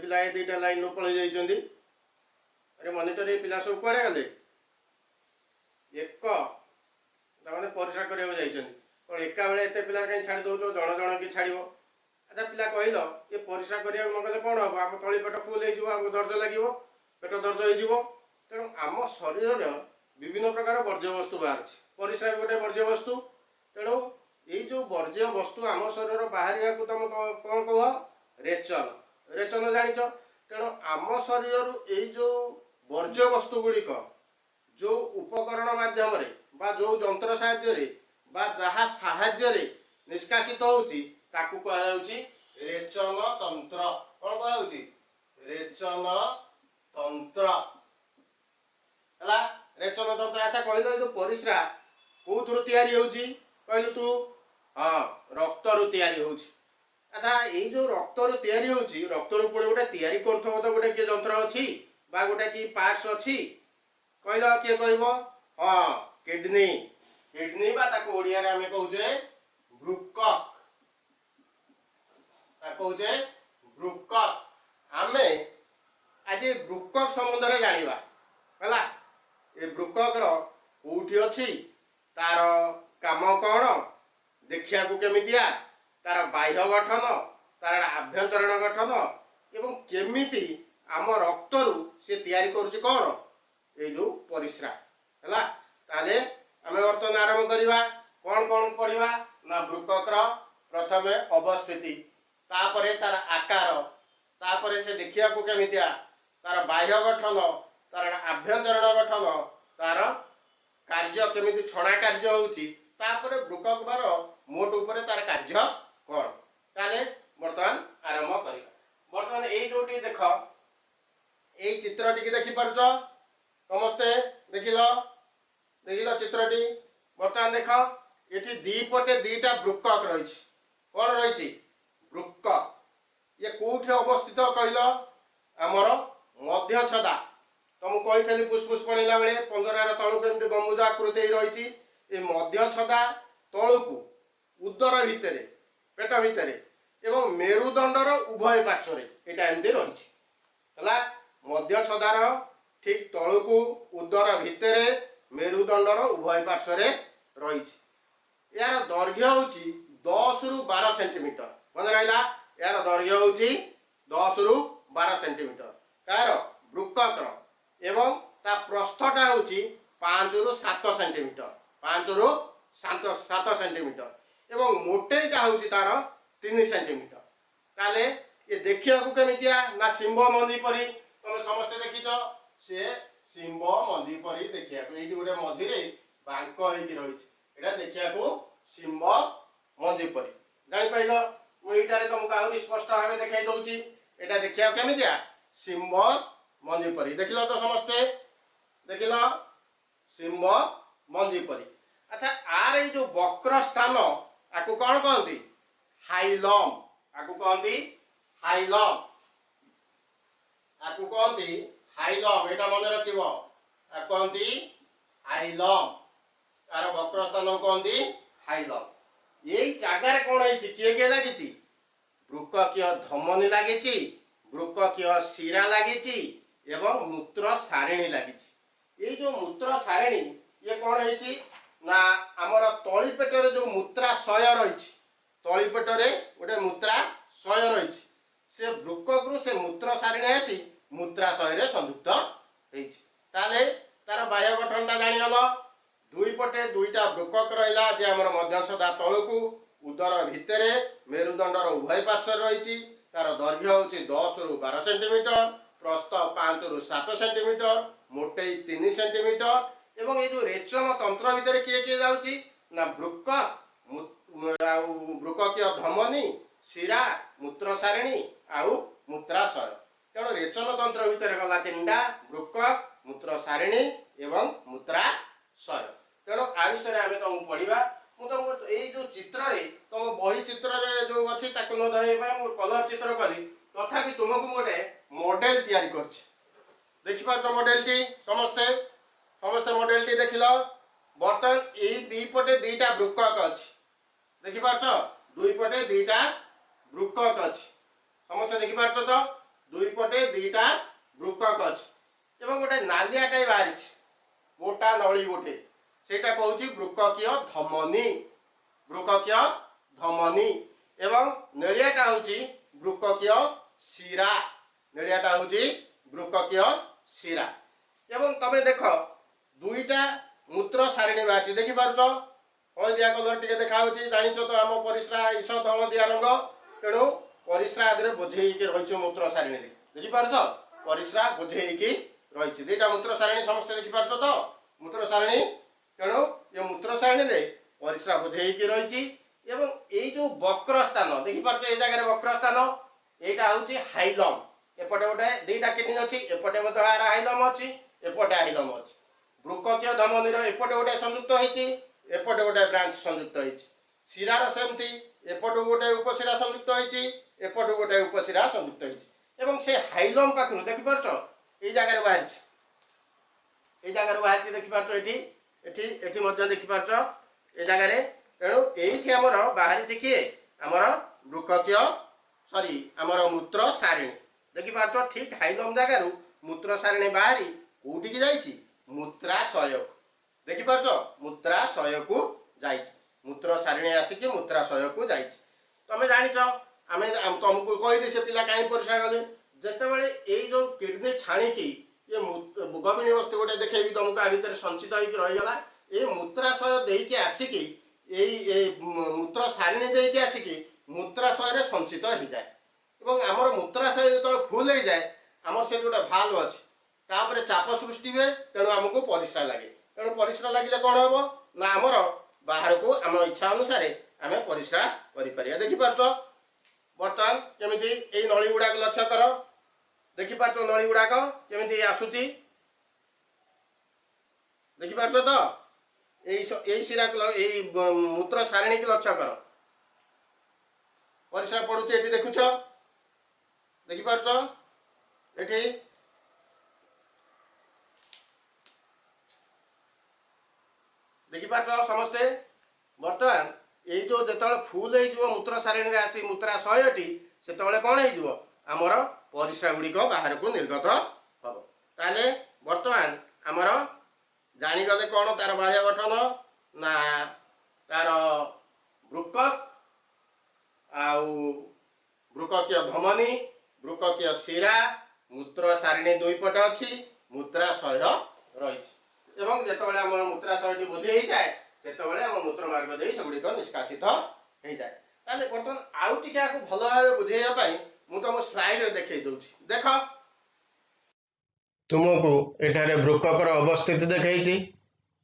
पिला ए दुईटा लाइन रो पळै जाइछन्ती। अरे मॉनिटर ए पिला सब कुआडे गले एक ताने परिश्रा करियो जाइछन्ती कोन एका बेले एते पिला कहीं छाडी दउछो जण जण की छाडीबो। अच्छा पिला कहलो ये परिश्रा करिया मगले कोन हो हम तळी पेट फुल हे जिवो हम दर्ज लागिवो पेट दर्ज हे जिवो। तेणु आम शरीर विभिन्न प्रकार वर्ज्य वस्तु बाहर परिश्रा गोटे वर्ज्य वस्तु। तेणु ये जो वर्ज्य वस्तु आम शरीर बाहर तुम कौन कह रेचन रेचन जानिच। तेणु आम शरीर ये जो वर्ज्य वस्तु गुड़िक जो उपकरण माध्यम बा जो जंत्र साहाय्य बा जहाँ साहाय्य निष्कासित होउची ताकू कहाउची रेचन तंत्र। कौन कहाउची रेचन तंत्र हला रेचन तंत्र। अच्छा कहल जो परिश्रा कोथुरु तैयारी होउची कहलु तू हाँ रक्त रु तैयारी होउची। अच्छा ये जो रक्त रु तैयारी होउची रक्त रु पुणी गोटे तैयारी करथो तो गोटे के जंत्र अछि बा गोटे की पार्ट्स अछि कहला के कहबो हाँ किडनी किडनी बा ताको ओडिया रे हमें कहूजे वृक्क कहूजे वृक्क। आमे आज वृक्क संबंध रे जानिबा हला ए वृक्क रो कोठी अछि तार काम कौन देखिया को केमितिया तार बाह्य गठन तार आभ्यंतरण गठन एवं केमिति आम रक्त रु से तैयारी करूची कौन ए जो परिश्रा हला। ताले आमे वर्तमान आरंभ करिवा कौन कौन पढ़िबा ना वृक्क रो प्रथमे अवस्थिति तापरे तार आकार तापरे से देखिया को केमितिया तार बाह्य गठन तार आभ्यंतरण गठन तार कार्य केमिति छणा कार्य होउची तापरे वृक्कबार मोट ऊपर तार कार्य कौन ताले वर्तमान आरंभ करिबा। वर्तमान ए जोटी देख ए चित्रटी की देखि परछ समस्ते देखिलो देखिलो चित्रटी। वर्तमान देख एठी दी पटे दीटा वृक्क रहिछि कोन रहिछि वृक्क ये कोठी अवस्थित कहलो हमर मध्य छदा तुम कही फुसफुस पड़ेला बेले पंजरार तलू केमती गम्बुज आकृति रही ए मध्य छदा तलू उदर भितर पेट भितर एवं मेरुदंडर उभय पार्श्व यहाँ एमती रही मध्य छदार ठीक तलू उदर भितर मेरुदंडर उभय पार्श्व रही यार दैर्घ्य हूँ 10 रु 12 सेंटीमीटर मन रहा यार दैर्घ्य हूँ 10 रु 12 सेंटीमीटर कार वृक्क एवं ता प्रस्थटा हूँ 5 रु 7 सेंटीमीटर 5 रु 7 सेंटीमीटर एवं मोटेटा हूँ तार 3 सेंटीमीटर। ताले ये देखिया को केमितिया ना सिंह मंजी परी तुम समस्ते देखिछ से सिंह मंजी परी देखिया को एठी गोटे मझी रे बांक होइकी रहिछ एटा देखिया को सिंह मंजी परी जानि पाइलो मु एटारे तुमको आउरी स्पष्ट भाबे देखाइ दउची एटा देखिया केमितिया सिंह मंजी परी देखिलो तो समस्ते देखिलो सिंह मंजी परी। अच्छा आर ये जो वक्र स्थान आकु कौन कहती हाइलम आकु कहती हाइलम आकु कहती हाइलम एटा मन रखिबो आकु कहती हाइलम तार वक्र स्थान कहती हाइलम। यही जगार कौन है किए लगी वृक्ककीय धमनी लगी वृक्ककीय शिरा लगी एवं मूत्र सारिणी लगी। ये जो मूत्र सारिणी ये कौन है ना आमर तली पेटर जो मूत्राशय रही तली पेटरे गोटे मूत्राशय रही से वृक्कु से मूत्र सारिणी आसी मूत्राशय संयुक्त होते तार बाह्य गठनटा जानीगल दुई पटे दुईटा वृक्क रहा जे आमर मध्यछदा तलू उदर भितर मेरुदंडर उभय पार्श्व रही तार दैर्घ्य हूँ 10 रु 12 सेंटीमीटर प्रस्थ 5 रु 7 सेंटीमीटर मोटे 3 सेंटीमीटर एवं ये जो रेचन तंत्र भितर किए किए जाउची ना वृक्क वृक्ककीय धमनी शिरा मूत्र सारिणी आउ मूत्राशय। तेणु रेचन तंत्र भितर गला 3टा वृक्क मूत्र सारिणी एवं मूत्राशय। तेणु आ विषय आम तुमको पढ़ा मुझे यही जो चित्र तुम बही चित्र जो अच्छी न धरने कलर चित्र करी तथापि तुमको गोटे मॉडल तैयारी कर मॉडल टी समस्ते समस्ते मॉडल टी देख लो। बर्तमान यही दी पटे दीटा वृक्क अच्छी देखिपार दुई पटे दीटा वृक्क अच्छी समस्ते देखिपार तो दुई पटे दुईटा वृक्कक अच्छी एवं गोटे नालियाटाई बाहरी मोटा नली गोटे सेटा कहूँ वृक्ककीय धमनी वृक्ककीय धमनी एवं नेलियाटा हूँ वृक्ककीय शिरा नेलियाटा हूँ वृक्ककीय शिरा एवं तमे देख दुईटा मूत्र सारिणी बाहरी देखी पारुछ हलदिया कलर टी देखा जाच तो आम परिस्रा ईषद हलदिया रंग तेणु परिस्रा आदि बोझे रही मूत्र सारिणी देखी पारुछ परिस्रा बोझे रही दुईटा मूत्र सारिणी समस्त देखी पारुछ तो मूत्र सारिणी तेणु ये मूत्र सारिणी परिस्रा बोझे रही एवं ये जो वक्र स्थान देखी पारुछ ये जगह वक्र स्थान यहाँ हूँ हाइलम एपटे गोटे दुईटा किडनी अच्छी एपटे हाइलम अच्छी एपटे हाइलम अच्छी वृक्ककीय धमनी एपटे गोटे संयुक्त होती एपटे गोटे ब्रांच संयुक्त होती शिरार सेमती एपटू गोटे उपशिरा संयुक्त होती एपटू गोटे उपशिरा संयुक्त होती एवं से हाइलम पाखु देखी पार्छ ये जगह बाहरी ये जगह बाहरी देखी पार्छ ये देखी पार्छ ये जगह तेणु ये आमर बाहरी किए आमर वृक्ककीय सॉरी आमर मूत्र सारिणी देखी पार्छ ठीक हाइलम जगार मूत्र सारिणी बाहरी कौटी की जाइए मूत्राशय देखी पार्छ मूत्राशय को जाइए मूत्र सारिणी आसिक मूत्राशय को जाइए तमें जाच आम तुमको कहली से पिला कहीं परिस्रा कले जितेबाला ये जो किडनी छाणिकी ये गभिनी वस्तु गोटे देखेबी तुमको आ भर संचित होकर रहीगला ये मूत्राशय देकी आसिकी मूत्र सारिणी देकी आसिकी मूत्राशय संचित हो जाए और आमर मूत्राशय जो फुल हो जाए आमर से गोटे भाल्व अच्छी तापर चाप सृष्टि हुए तेणु आमको परिस्रा लगे तेणु परिस्रा लगे कौन हम ना आमर बाहर को आम इच्छा अनुसार आम परिस्रा कर देखी पार्छ बर्तमान केमी ये नली गुड़ाक लक्ष्य कर देखी पार्छ नली गुड़ाक केमी आसूची देखी पार्छ तो यही शिरा को मूत्र सारिणी की लक्ष्य कर परिस्रा पड़ुची ये देखुच देखी पार्छ ये देखी पार्छ समस्ते बर्तमान ये जो जो फुल हो मूत्र सारिणी आसी मूत्राशयटी से कौन हो आमर परिस्रा गुड़िक बाहर को निर्गत हम ताले बर्तमान आमर जानीगले कौन तार बाह्य गठन ना तार वृक्कक आउ वृक्ककीय धमनी वृक्ककीय शिरा मूत्र सारिणी दुई पटे अच्छी मूत्राशय रही एवं जितेबाला आम मूत्राशय बोझे हो जाए से आम मूत्र मार्ग दे सेगुड़िक निष्कासित हो जाए ताले बर्तमान आउ टे भल भाव बुझेवाई मुझे तुम स्लाइड देखे दूसरी देख तुमको एठारे वृक्ककर अवस्थित देखी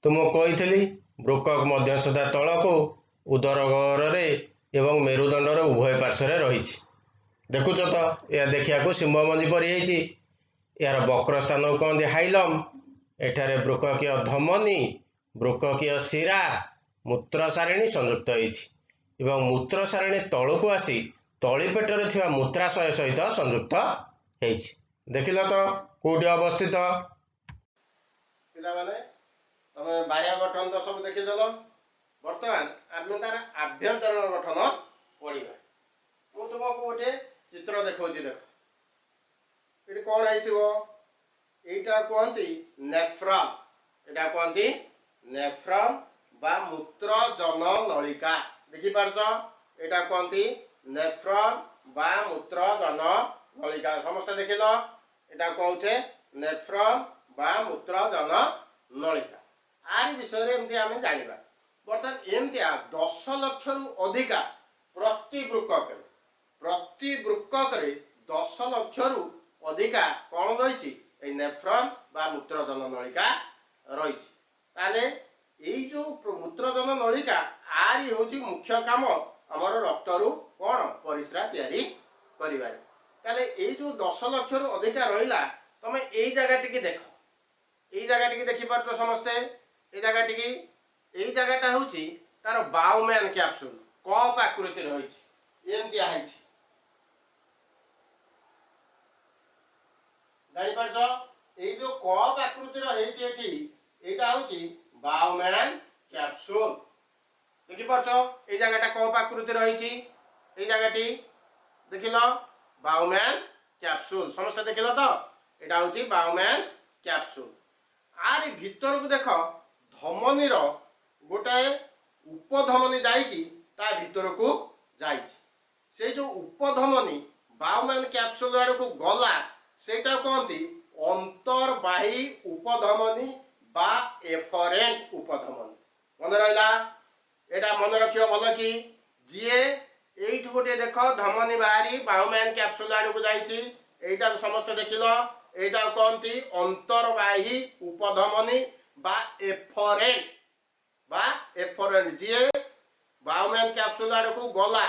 तुमको कही वृक्कक मध्यस्थता तल को उदर गहरे एवं मेरुदंडर उभय पार्श्व रही देखुच तो यह देखा सिंह मंजी परी यार वक्र स्थान को कहते हाइलम एठारे वृक्ककीय धमनी वृक्ककीय शिरा मूत्र सारिणी संयुक्त होती मूत्र सारिणी तलू को आसी तलीपेटर थिबा मूत्राशय सहित संयुक्त होती देखिल तो कौटी अवस्थित पिला तमे बाह्य गठन तो सब देखीदेल बर्तमान आम तार आभ्यंतरण गठन पढ़ा मु तुमको गोटे चित्र देखा देख ये कौन होटा कहती नेफ्रॉन यहाँ कहती नेफ्रॉन बा मूत्र जन नलिका देखी पार्छ यहाँ कहती नेफ्रॉन बा मूत्र जन नलिका समस्त देखिल यहाँ कौचे नेफ्रॉन बा मूत्र जन नलिका आर विषय एमती आम जाना बर्तमान एमतिया 10 लाख रु अधिका प्रति वृक्कक 10 लाख रु अधिका कौन रही नेफ्रॉन बा मूत्रजन नलिका रही ताले यही जो मूत्रजन नलिका आरी हूँ मुख्य काम आमर रक्त रु कौन परिस्रा तैयारी करिबार ताले यही जो 10 लाख रु अधिका रहिला तमे यही जगह टी देख यही जगह टी देखी पार्छ समस्ते ये जगहटा हूँ तार बाउमैन कैप्सूल कप आकृति रही एमतिया जापार ये जो कप आकृति यहाँ हूँ बाउमैन कैप्सूल देखी पार्छ ये जगहटा कप आकृति रही जगह देखिल बाउमैन कैप्सूल समस्त देखिल तो यहाँ हूँ बायोमैन कैप्सूल आर भीतर को देख धमनी गोटाए उपधमनी जाइकी ता भीतर को से जो उपधमनी बायोमैन कैप्सूल आड़ को गला सेटा कहती अंतर्वाही उपधमनी बा एफरेंट उपधमनी मन रहा एटा मन रखियो भल कि जीए एइठ गोटे देख धमनी बाहरी बायोमैन कैप्सूल आड़ को जाइए समस्त देखिल यहाँ कहती अंतर्वाही उपधमनी बा एफरेंट जीए बायोमैन कैप्सूल आड़ को गला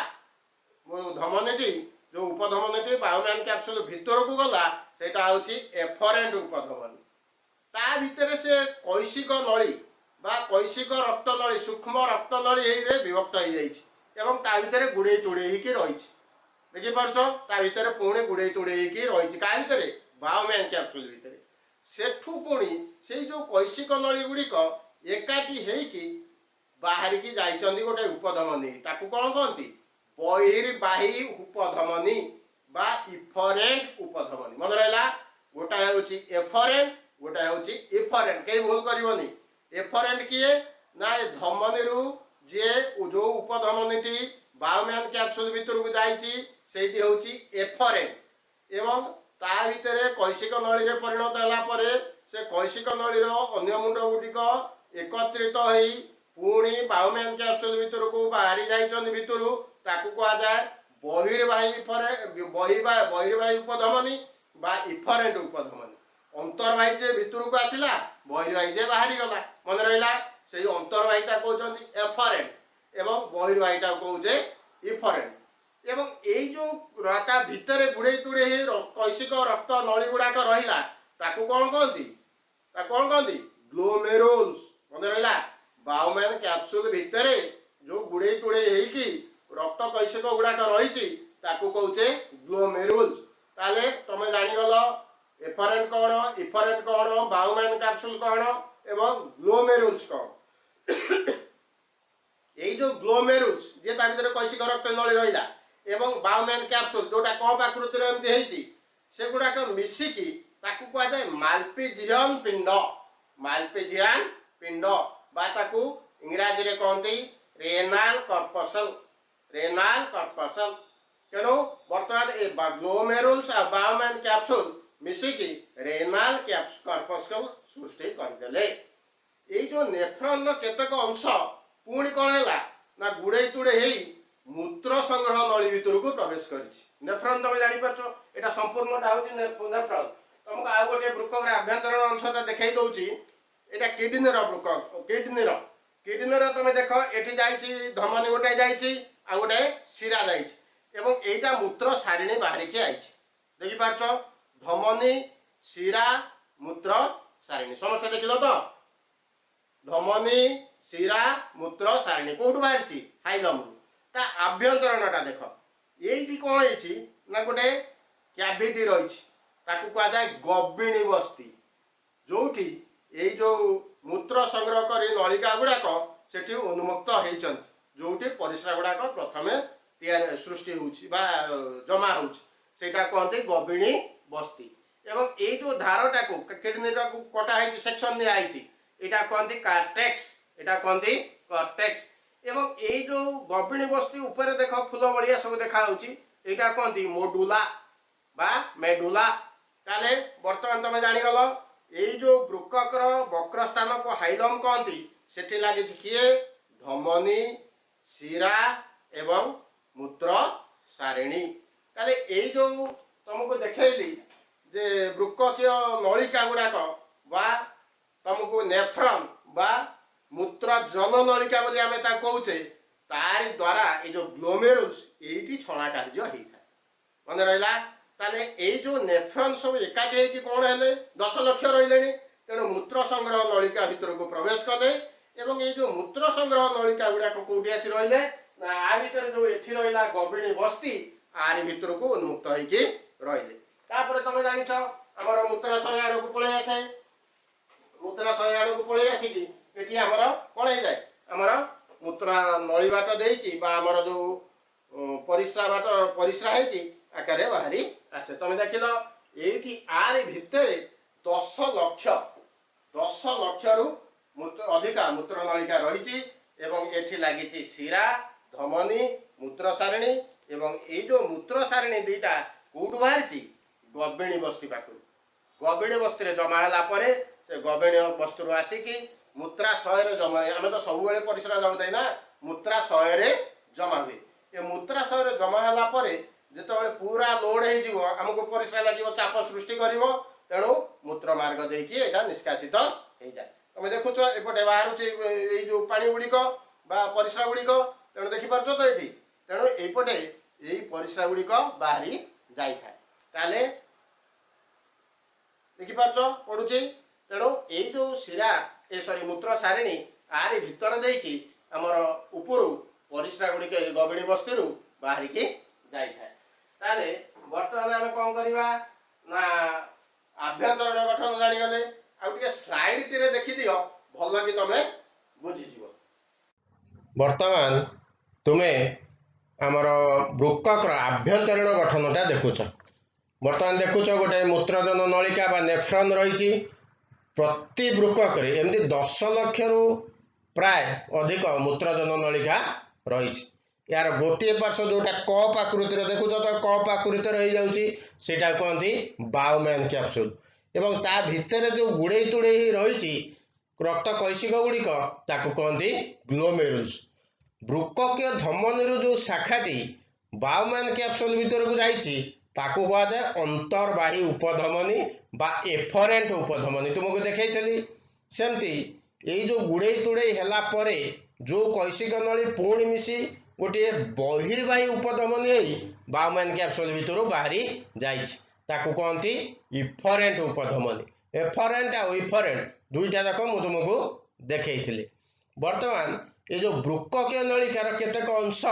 धमनी जो उपधमनी बायोमैन कैप्सूल भीतर को गला सेटा हूँ एफरेंट उपधमनी ता भितर से कैशिक नली बा कैशिक रक्त नली सूक्ष्म रक्त नली विभक्त हो जाए भितर गुड़े तुड़े रही देखिपार ता भितर पुणी गुड़े तुड़े रही क्या भितर बायोमैन कैप्सूल भितर सेठू पुणी से जो कैशिक नली गुड़िक एकाठी होइकी बाहर की जाइछन्ती गोटे उपधमनी ताकू कौन कहती बहिर्वाही उपधमनी बा इफरेंट उपधमनी मन रहा गोटाए हूँ एफरेंट गोटाए हूँ इफरेंट कहीं भूल करनी एफरेंट किए ना धमनी जे जो उपधमनी बायोमैन कैप्सूल भीतर को जाइए हूँ एफरेंट एवं ता भितर कैशिक नली रे परिणत है से कैशिक नलीर अन्य मुंड गुटिक एकत्रित हो पुणी बायोमैन कैप्सूल भीतर को बाहरी जाइछन्ती भितर ताकू कहा जाए बहिर्वाही उपधमनी बा इफरेंट उपधमनी अंतर्वाही जे भीतर को आसला बहिर्वाही जे बाहरी गला मन रहा से अंतर्वाहीटा कहते एफरेंट एवं बहिर्वाहीटा कहे इफरेंट एवं यही जो ता भितर गुड़े तुड़े कैशिक रक्त नली गुड़ाक रहा ताकू कौन कहती ग्लोमेरुल्स मन रहा बायोमैन कैप्सूल भितर जो गुड़े तुड़े होइकी रक्त कैशिक गुड़ाक रही कौचे ग्लोमेरुल्स ताले तुम जानीगल एफरेंट कौन इफरेंट कौन बायोमैन कैप्सूल कौन एवं ग्लोमेरुल्स कौन यही जो ग्लोमेरुल्स जे भितर कैशिक रक्त नली रहा एवं बायोमैन कैप्सूल जोटा कप आकृतिर एमती से गुड़ाक मिसिकी ताकू कहा जाए माल्पिजियन पिंड बा ताकू इंग्राजी रे कहती रेनाल कर्पसल तेणु बर्तमान ग्लोमेरुल्स और बायोमैन कैप्सूल मिसिकी रेनाल कर्पसल सृष्टि करदे ये जो नेफ्रॉन केतक अंश पुणी कौन है ना गुड़े तुड़े मूत्र संग्रह नली भीतर को प्रवेश कर नेफ्रॉन तुम जापर यहाँ संपूर्णटा हूँ नेफ्रॉन तुमको आउ गोटे वृक्क आभ्यंतरण अंशटा देखा दूसरी यहाँ किडनीर वृक्क किडनीर तुम देख ये जाइए धमनी गोटे जाइए आ गोटे शिरा जाइए मूत्र सारिणी बाहर की आई देखिपार धमनी शिरा मूत्र सारिणी समस्त देखिल तो धमनी शिरा मूत्र सारिणी कौटू बाहरी हाइलम ता आभ्यंतरणटा देख ये कौन है गोटे कैविटी रही कहा जाए गबिणी बस्ती जो जो मूत्र संग्रह कर नलिका गुड़ाक से उन्मुक्त होती जो परिश्रा गुड़ाक प्रथम सृष्टि जमा होटा कहते गबिणी बस्ती एवं ये जो धारटा को किडनी को कटाई सेक्शन दिखाई यहाँ कहते कार्टेक्स एवं ये जो गबिणी बस्ती ऊपर देख फूल भलिया सब देखा यहाँ कहते मोडुला बा मेडुला ताले बर्तमान तुम जानीगल ये जो वृक्ककर वक्र स्थान को हाइलम कहती सेठी लगी किए धमनी शिरा एवं मूत्र सारिणी ताले ये जो तुमको देखली जे वृक्ककीय नलिका गुड़ाक बा तुमको नेफ्रॉन बा मूत्र जन नलिका बोली आमे ता कहूचे तार द्वारा ये जो ग्लोमेरुल्स ये छणा कार्य होता है मन रहा ताले ये जो नेफ्रॉन सब एकाठी कौन है 10 लक्ष रही तेणु मूत्र संग्रह नलिका भीतर को प्रवेश कले एवं ये जो मूत्र संग्रह नलिका गुड़ाक कौटी आसी रही आ भीतर जो एठी रहा गबिणी बस्ती आर भीतर को उन्मुक्त होगी रही तुम जान आमर मूत्राशय आड़ को पलि आसे मूत्राशय आड़ को पलि आसिकी ये आमर कौन हो जाए आमर मूत्र नली बाट देकी आमर जो परिश्रा बाट परिश्रा होगी आकार बाहरी ଆଚ୍ଛା ତମେ ଦେଖିଲ ଏଇଠି ଆରି ଭିତରେ 10 ଲକ୍ଷରୁ ଅଧିକା ମୂତ୍ରନଳିକା ରହିଛି ଏବଂ ଏଠି ଲାଗିଛି ଶିରା ଧମନୀ ମୂତ୍ର ସାରଣୀ ଏବଂ ଏଇ ଯେଉଁ ମୂତ୍ର ସାରଣୀ ଦୁଇଟା କୋଉଠୁ ବାହାରିଛି ଗର୍ଭିଣୀ ବସ୍ତି ପାଖରୁ ଗର୍ଭିଣୀ ବସ୍ତିରେ ଜମା ହେଲା ପରେ ସେ ଗର୍ଭିଣୀ ବସ୍ତିରୁ ଆସିକି ମୂତ୍ରାଶୟରେ ଜମା ଆମେ ତ ସବୁବେଳେ ପରିସ୍ରା ଯାଉଥାଏ ନା ମୂତ୍ରାଶୟରେ ଜମା ହୁଏ ଏ ମୂତ୍ରାଶୟରେ ଜମା ହେଲା ପରେ ଯେତେବେଳେ ପୁରା ଲୋଡ୍ ହେଇଯିବ ଆମକୁ ପରିସ୍ରା ଲାଗିବ ଚାପ ସୃଷ୍ଟି କରିବ ତେଣୁ ମୂତ୍ର ମାର୍ଗ ଦେଇକି ଏଇଟା ନିଷ୍କାସିତ ହେଇଯାଏ ତମେ ଦେଖୁଛ ଏପଟେ ବାହାରୁଛି ଏଇ ଯେଉଁ ପାଣି ଗୁଡ଼ିକ ବା ପରିସ୍ରା ଗୁଡ଼ିକ ତେଣୁ ଦେଖିପାରୁଛ ତ ଏଠି ତେଣୁ ଏଇପଟେ ଏଇ ପରିସ୍ରା ଗୁଡ଼ିକ ବାହାରି ଯାଇଥାଏ ତାହେଲେ ଦେଖିପାରୁଛ ପଡୁଛି ତେଣୁ ଏଇ ଯେଉଁ ଶିରା ମୂତ୍ର ସାରିଣୀ ଆରି ଭିତରେ ଦେଇକି ଆମର ଉପରୁ ପରିସ୍ରା ଗୁଡ଼ିକ ଗର୍ଭିଣୀ ବସ୍ତିରୁ ବାହାରିକି ଯାଇଥାଏ ତାହେଲେ ବର୍ତ୍ତମାନ ଆମେ କ'ଣ କରିବା ନା ଆଭ୍ୟନ୍ତରୀଣ ଗଠନ ଜାଣିଗଲେ ଆଉ ଟିକେ ସ୍ଲାଇଡଟିରେ ଦେଖିଦିଅ ଭଲ କି ତମେ ବୁଝିଯିବ ବର୍ତ୍ତମାନ ତୁମେ ଆମର ବୃକକର ଆଭ୍ୟନ୍ତରୀଣ ଗଠନଟା ଦେଖୁଛ ବର୍ତ୍ତମାନ ଦେଖୁଛ ଗୋଟେ ମୂତ୍ରଜନ ନଳିକା ବା ନେଫ୍ରନ୍ ରହିଛି ପ୍ରତି ବୃକକରେ ଏମିତି 10 ଲକ୍ଷରୁ ପ୍ରାୟ ଅଧିକ ମୂତ୍ରଜନ ନଳିକା ରହିଛି यार गोटे पार्श्व जोटा कप आकृतिर देखुच तो कप आकृतिर हो जाऊँगी सेटा कहती बाउमैन कैप्सूल एवं ता भितर जो गुड़े तुड़े रही रक्त कैशिक गुड़िक ताकू कहती ग्लोमेरुल्स बृककीय धमनी जो शाखाटी बाउमैन कैप्सूल भितर को जाइए ताकू कहुए अंतर्वाही उपधमनी बा एफरेंट उपधमनी तुमको देखी सेमती यही जो गुड़े तुड़े है जो कैशिक नली पुणी मिसी गोटे बहिर्वाही उपधमनी बाउमैन कैप्सूल भितर बाहरी जाकू कहती इफरेंट उपधमनी एफरेंट आ इफरेंट दुईटा जाक मुझे तुमको देखी बर्तमान ये जो बृककीय नलिकार केतेक अंश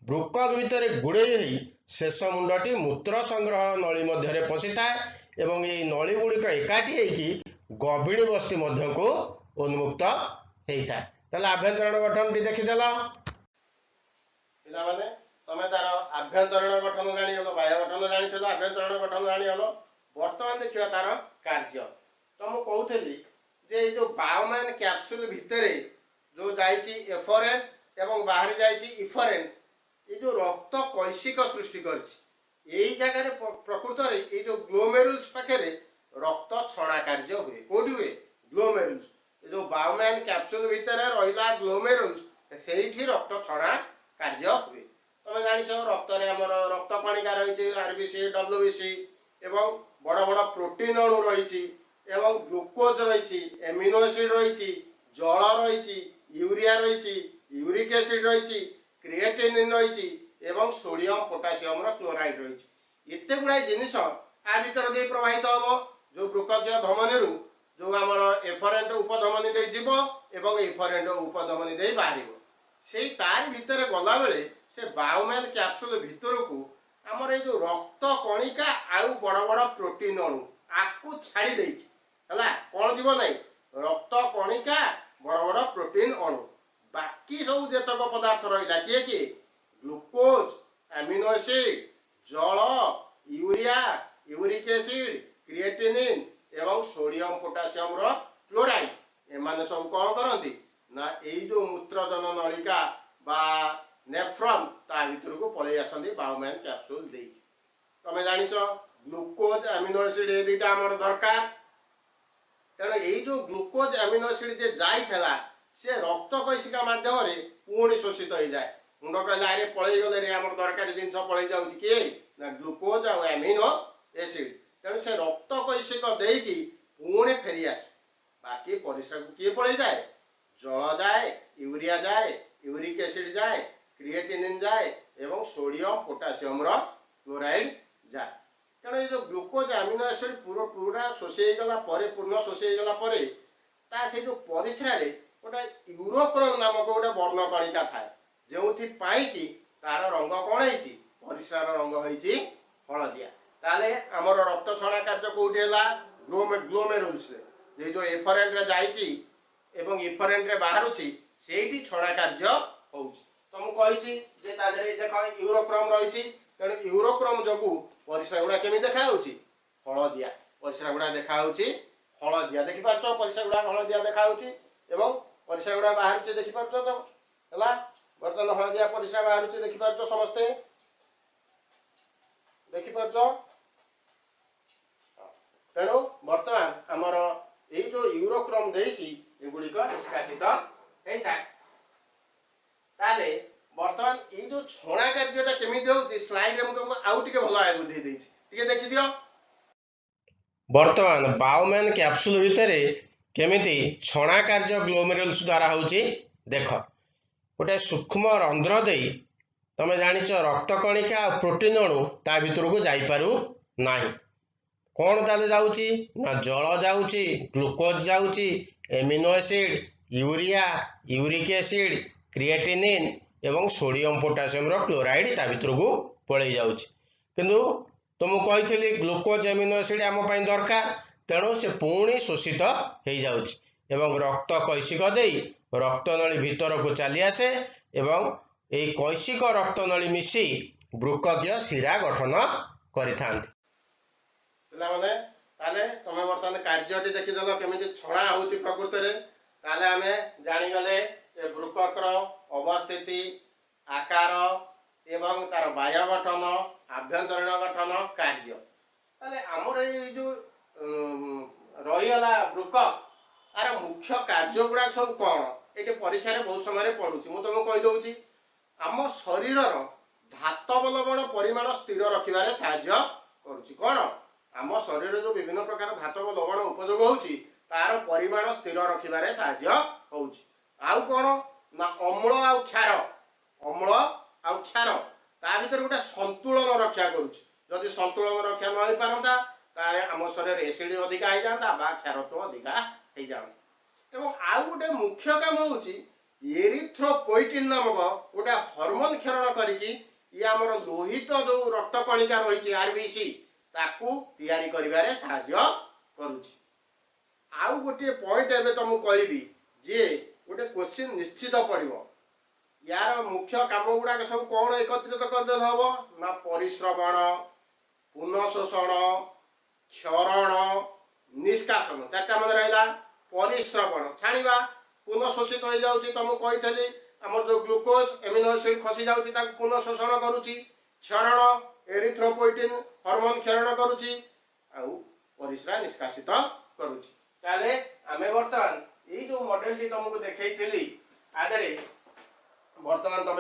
बृकक भितर गुड़े शेष मुंडटी मूत्र संग्रह नली मध्य पशि थाए एवं ये नली गुड़िक एकाठी होगी गर्भिणी बस्ती मध्य को उन्मुक्त होता है ताले आभ्यंतरण गठन टी देखीदेल पिलामाने तमे तार आभ्यंतरण गठन जानिगल बाह्य गठन जानिथिल आभ्यंतरण गठन जानिगल वर्तमान देखिबा तार कार्य तुम कहूली जे जो बायोमैन कैप्सूल भितर जो जाइछि एफरेंट एवं बाहरी जाइछि इफरेंट ये जो रक्त कैशिक सृष्टि करछि एई जगह प्रकृत रे ये जो ग्लोमेरुल्स पाखे रक्त छणा कार्य हुए कोठी हुए ग्लोमेरुल्स ये जो बायोमैन कैप्सूल भितर रहिला ग्लोमेरुल्स सेठी रक्त छणा कार्य हुए तुम जानिछ रक्त रे हमर रक्त कणिका रही आरबीसी डब्ल्यूबीसी एवं बड़ बड़ प्रोटीन अणु रही एवं ग्लूकोज रही एमिनो एसिड रही जल रही यूरिया रही यूरिक एसिड रही क्रिएटिनिन रही एवं सोडियम पोटासियम क्लोराइड रही एत गुड़ाए जिनिस आ भीतर दे प्रवाहित हम जो बृककीय धमनी जो आमर एफरेंट उपधमनी दे जीव एवं एफरेंट उपधमनी दे बाहर से तार भीतर गला बेले से बायोमैन कैप्सूल भितर को आमर ये जो रक्त कणिका आउ बड़ बड़ प्रोटीन अणु आपको छाड़ी देकी है कौन जीव ना रक्त कणिका बड़ बड़ प्रोटीन अणु बाकी सब जेतक पदार्थ रहा किए किए ग्लूकोज एमिनो एसिड जल यूरिया यूरिक एसिड क्रिएटिनिन एवं सोडियम पोटासियम क्लोराइड एमाने सब कौन करती ना यही जो मूत्रजन नलिका बा नेफ्रॉन ता भीतर को पलि आसती बायोमैन कैप्सूल दे तुम जानिच ग्लूकोज एमिनो एसिड ये दुईटा आमर दरकार तेणु यही जो ग्लूकोज एमिनो एसिड जे जाइला से रक्त कैशिका माध्यम पुणी शोषित हो जाए मुंड कहला अरे पलि गले आम दरकार जिन पलि जाऊँ किए ना ग्लूकोज आ एमिनो एसिड तेणु से रक्त कैशिक देकी पुणी फेरी आसे बाकी परिश्रा को किए पलि जाए जल जाए यूरिया जाए यूरिक एसिड जाए क्रिएटिनिन जाए एवं सोडियम पोटासियम क्लोराइड जाए तेणु ये जो ग्लूकोज एमिनो एसिड पूरा शोषी गला पूर्ण शोषी गला से जो परिश्रा गोटे यूरोक्रोम नामक गोटे वर्ण कणिका थाए जो कि तार रंग कौन है परिश्रार रंग होती हलदिया ताले आमर रक्त छणा कार्य कौटी है ग्लोमेरुल्स जो एफरेंट रे जाइछि एवं इफरेंट रे बाहरुछि सेठी छणा कार्य होउछि तुमको कहिछि जे ता देख यूरोक्रोम रही तेणु यूरोक्रम जो परिस्रा गुड़ा केमी देखा हलदिया परिस्रा गुड़ा देखा हलदिया देखिपार परिस्रा गुड़ा हलदिया देखा परिस्रा गुड़ा बाहर देखिपार तो है बर्तमान हलदिया परिस्रा बाहर देखिपार समस्ते देखिपार तेणु बर्तमान आमर ये जो यूरोक्रम देगुड़िक निष्कासित होता है बर्तमान ये जो छणा कार्यटा केमी होती स्लाइड रे तुमको आउ टिके भल भाव बुझे टिके देखि दियो बर्तमान बायोमैन कैप्सूल भितर केमिति छणा कार्य ग्लोमेरुल्स द्वारा होची देख गोटे सूक्ष्म रंध्र दे तमे जानिच रक्त कणिका और प्रोटीन अणु ता भितर को जाई पारु नाही कौन ताले जाउची ना जल जाउची ग्लूकोज जाउची amino acid urea uric acid creatinine एवं सोडियम पोटासियम क्लोराइड ता भितर को पड़े जाउची किंतु तुमको कही ग्लूकोज एमिनो एसिड आम दरकार तेणु से पुणी शोषित हो जाउची एवं रक्त कैशिक दे रक्तनली भीतर को चली आसे एवं ये कैशिक रक्तनली मिसी बृककीय शिरा गठन करिथांती तुम बर्तमान कार्यटी देखीदेल केमी छणा हो प्रकृत में आम जाणीगले बृककर अवस्थिति आकार एवं तार बाह्य गठन आभ्यंतरीण गठन कार्य आमर ये जो रहीगला बृकक आर मुख्य कार्य गुड़ा सब कौन ये परीक्षा बहुत समय पढ़ुची मुझे तुमको कहीदे आम शरीर धातव लवण परिमाण स्थिर रखिबारे साहाय्य करुची कौन आम शरीर जो विभिन्न प्रकार धातव लवण उपयोग होउची तार परिमाण स्थिर रखिबारे साहाय्य होउची आउ कौन ना अम्ल आउ क्षार अम्ल आउ क्षार ता भीतर गोटे संतुलन रक्षा करुची जदि संतुलन रक्षा न हो पारंता ताले आम शरीर एसिड अधिका हो जाता बा क्षारत्व अधिका हो जाता एवं आउ गोटे मुख्य काम होउची एरिथ्रोपोइटिन नामक गोटे हार्मोन क्षरण करिकी ये आमर लोहित जो रक्त कणिका रही आरबीसी ताकू तैयारी करिबारे साहाय्य करुची आउ गोटे पॉइंट एबे तुमको कहबी जे गोटे क्वेश्चन निश्चित पड़ो यार मुख्य काम गुड़ाक सब कौन एकत्रित करदे हम ना परिश्रवण पुनःशोषण क्षरण निष्कासन चार्टा मन रहा परिश्रवण छाणा पुनःशोषित हो जाऊँगी तुमको कही आम जो ग्लूकोज एमिनो एसिड खसी जाऊँगी पुनःशोषण करुच्ची क्षरण एरिथ्रोपोइटिन हार्मोन क्षरण करुच्ची आउ परिस्रा निष्कासित करुच्ची ताले आमे बर्तमान ये जो मॉडल टी तुमको देखई आदरे बर्तमान तुम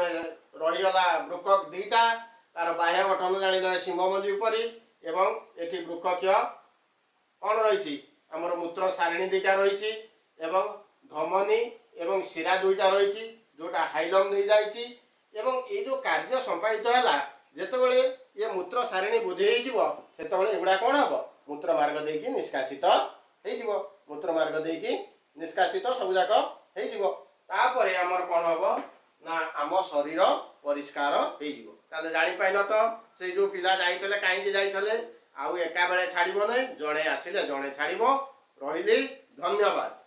रहीगला बृकक दीटा तार बाह्य गठन जान सिंहमंजी उपरी एवं एटी बृककीय कौन रही आमर मूत्र सारिणी दीटा रही एवं धमनी एवं शिरा दुईटा रही जोटा हाइलम नहीं जाइए एवं ये जो कार्य संपादित है जितेबाला ये मूत्र सारिणी बुझे होगा कौन हम मूत्र मार्ग देकी निष्कासित हो मूत्र मार्ग देकी निष्कासित सबुजाक होपर आमर कौन हम ना आम शरीर परिष्कार हो जापार तो से जो पिला जाइए कहीं जाइए आउ एका बेले छाड़ नहीं जड़े आसिले जड़े छाड़ रही धन्यवाद।